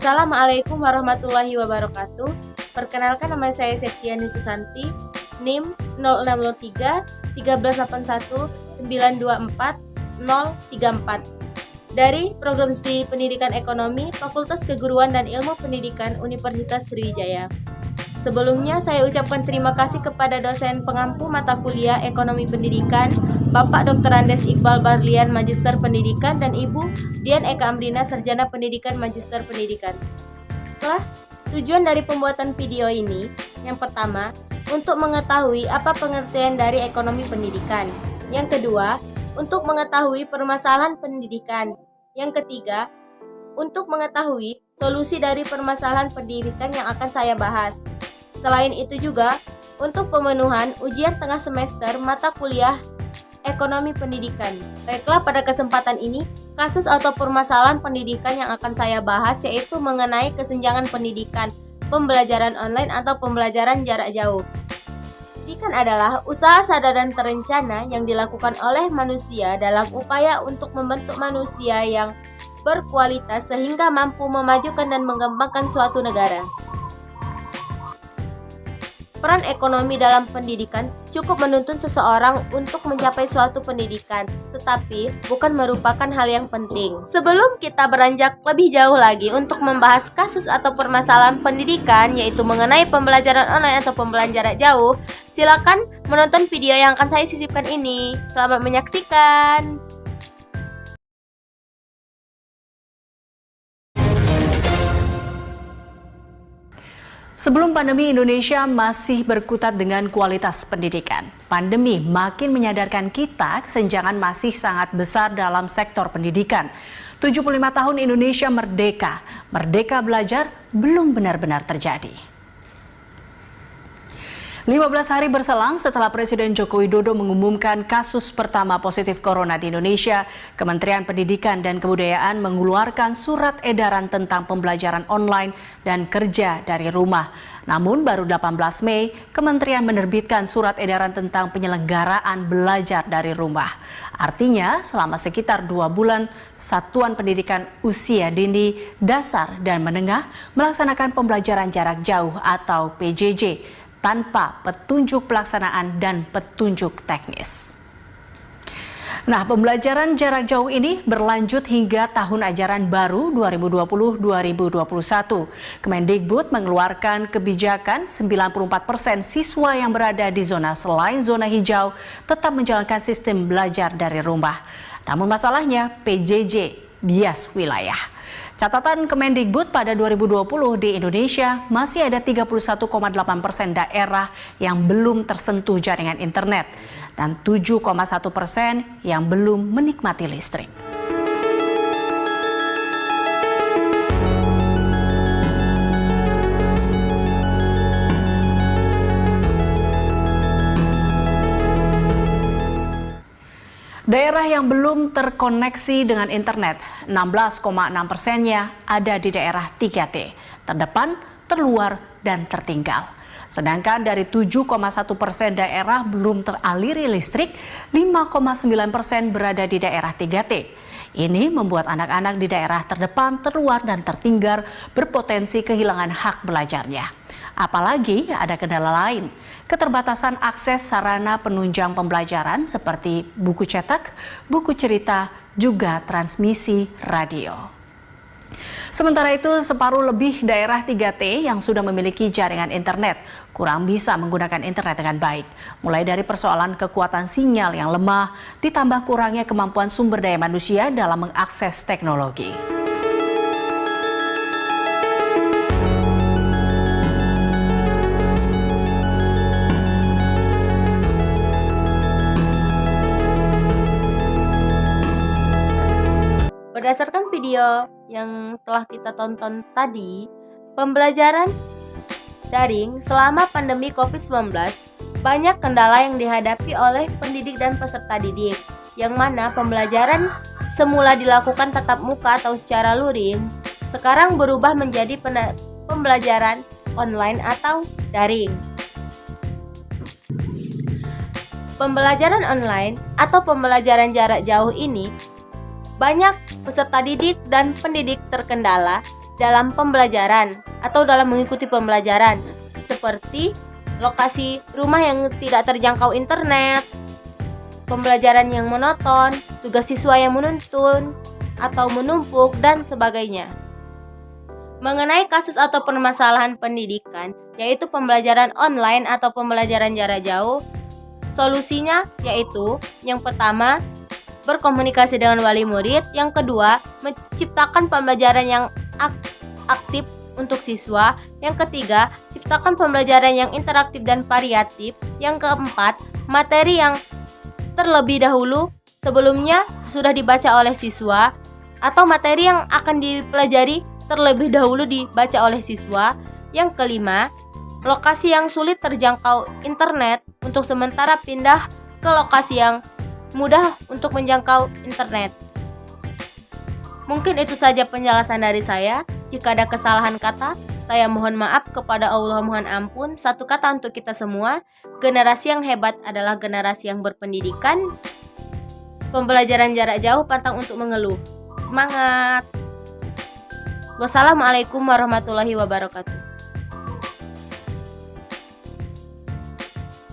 Assalamualaikum warahmatullahi wabarakatuh. Perkenalkan, nama saya Septiani Susanti, NIM 0603 1381 924 034 dari Program Studi Pendidikan Ekonomi Fakultas Keguruan dan Ilmu Pendidikan Universitas Sriwijaya. Sebelumnya saya ucapkan terima kasih kepada dosen pengampu mata kuliah Ekonomi Pendidikan, Bapak Dr. Andes Iqbal Barlian, Magister Pendidikan, dan Ibu Dian Eka Amrina, Sarjana Pendidikan, Magister Pendidikan. Tujuan dari pembuatan video ini, yang pertama, untuk mengetahui apa pengertian dari ekonomi pendidikan. Yang kedua, untuk mengetahui permasalahan pendidikan. Yang ketiga, untuk mengetahui solusi dari permasalahan pendidikan yang akan saya bahas. Selain itu juga, untuk pemenuhan ujian tengah semester mata kuliah Ekonomi Pendidikan. Baiklah, pada kesempatan ini, kasus atau permasalahan pendidikan yang akan saya bahas yaitu mengenai kesenjangan pendidikan, pembelajaran online atau pembelajaran jarak jauh. Pendidikan adalah usaha sadar dan terencana yang dilakukan oleh manusia dalam upaya untuk membentuk manusia yang berkualitas sehingga mampu memajukan dan mengembangkan suatu negara. Peran ekonomi dalam pendidikan cukup menuntun seseorang untuk mencapai suatu pendidikan, tetapi bukan merupakan hal yang penting. Sebelum kita beranjak lebih jauh lagi untuk membahas kasus atau permasalahan pendidikan, yaitu mengenai pembelajaran online atau pembelajaran jarak jauh, silakan menonton video yang akan saya sisipkan ini. Selamat menyaksikan. Sebelum pandemi, Indonesia masih berkutat dengan kualitas pendidikan. Pandemi makin menyadarkan kita kesenjangan masih sangat besar dalam sektor pendidikan. 75 tahun Indonesia merdeka. Merdeka belajar belum benar-benar terjadi. 15 hari berselang setelah Presiden Joko Widodo mengumumkan kasus pertama positif corona di Indonesia, Kementerian Pendidikan dan Kebudayaan mengeluarkan surat edaran tentang pembelajaran online dan kerja dari rumah. Namun baru 18 Mei, Kementerian menerbitkan surat edaran tentang penyelenggaraan belajar dari rumah. Artinya, selama sekitar 2 bulan, Satuan Pendidikan Usia Dini, Dasar, dan Menengah melaksanakan pembelajaran jarak jauh atau PJJ, tanpa petunjuk pelaksanaan dan petunjuk teknis. Nah, pembelajaran jarak jauh ini berlanjut hingga tahun ajaran baru 2020-2021. Kemendikbud mengeluarkan kebijakan 94% siswa yang berada di zona selain zona hijau tetap menjalankan sistem belajar dari rumah. Namun masalahnya PJJ bias wilayah. Catatan Kemendikbud pada 2020 di Indonesia masih ada 31,8% daerah yang belum tersentuh jaringan internet dan 7,1% yang belum menikmati listrik. Daerah yang belum terkoneksi dengan internet, 16,6%-nya ada di daerah 3T, terdepan, terluar, dan tertinggal. Sedangkan dari 7,1% daerah belum teraliri listrik, 5,9% berada di daerah 3T. Ini membuat anak-anak di daerah terdepan, terluar, dan tertinggal berpotensi kehilangan hak belajarnya. Apalagi ada kendala lain, keterbatasan akses sarana penunjang pembelajaran seperti buku cetak, buku cerita, juga transmisi radio. Sementara itu, separuh lebih daerah 3T yang sudah memiliki jaringan internet kurang bisa menggunakan internet dengan baik. Mulai dari persoalan kekuatan sinyal yang lemah, ditambah kurangnya kemampuan sumber daya manusia dalam mengakses teknologi. Berdasarkan video yang telah kita tonton tadi, pembelajaran daring selama pandemi COVID-19 banyak kendala yang dihadapi oleh pendidik dan peserta didik, yang mana pembelajaran semula dilakukan tatap muka atau secara luring, sekarang berubah menjadi pembelajaran online atau daring. Pembelajaran online atau pembelajaran jarak jauh ini banyak peserta didik dan pendidik terkendala dalam pembelajaran atau dalam mengikuti pembelajaran, seperti lokasi rumah yang tidak terjangkau internet, pembelajaran yang monoton, tugas siswa yang menuntun atau menumpuk, dan sebagainya. Mengenai kasus atau permasalahan pendidikan, yaitu pembelajaran online atau pembelajaran jarak jauh, solusinya yaitu yang pertama, berkomunikasi dengan wali murid, yang kedua, menciptakan pembelajaran yang aktif untuk siswa, yang ketiga, ciptakan pembelajaran yang interaktif dan variatif, yang keempat, materi yang terlebih dahulu sebelumnya sudah dibaca oleh siswa atau materi yang akan dipelajari terlebih dahulu dibaca oleh siswa. Yang kelima, lokasi yang sulit terjangkau internet untuk sementara pindah ke lokasi yang mudah untuk menjangkau internet. Mungkin itu saja penjelasan dari saya. Jika ada kesalahan kata, saya mohon maaf kepada Allah, mohon ampun. Satu kata untuk kita semua, generasi yang hebat adalah generasi yang berpendidikan. Pembelajaran jarak jauh pantang untuk mengeluh. Semangat! Wassalamualaikum warahmatullahi wabarakatuh.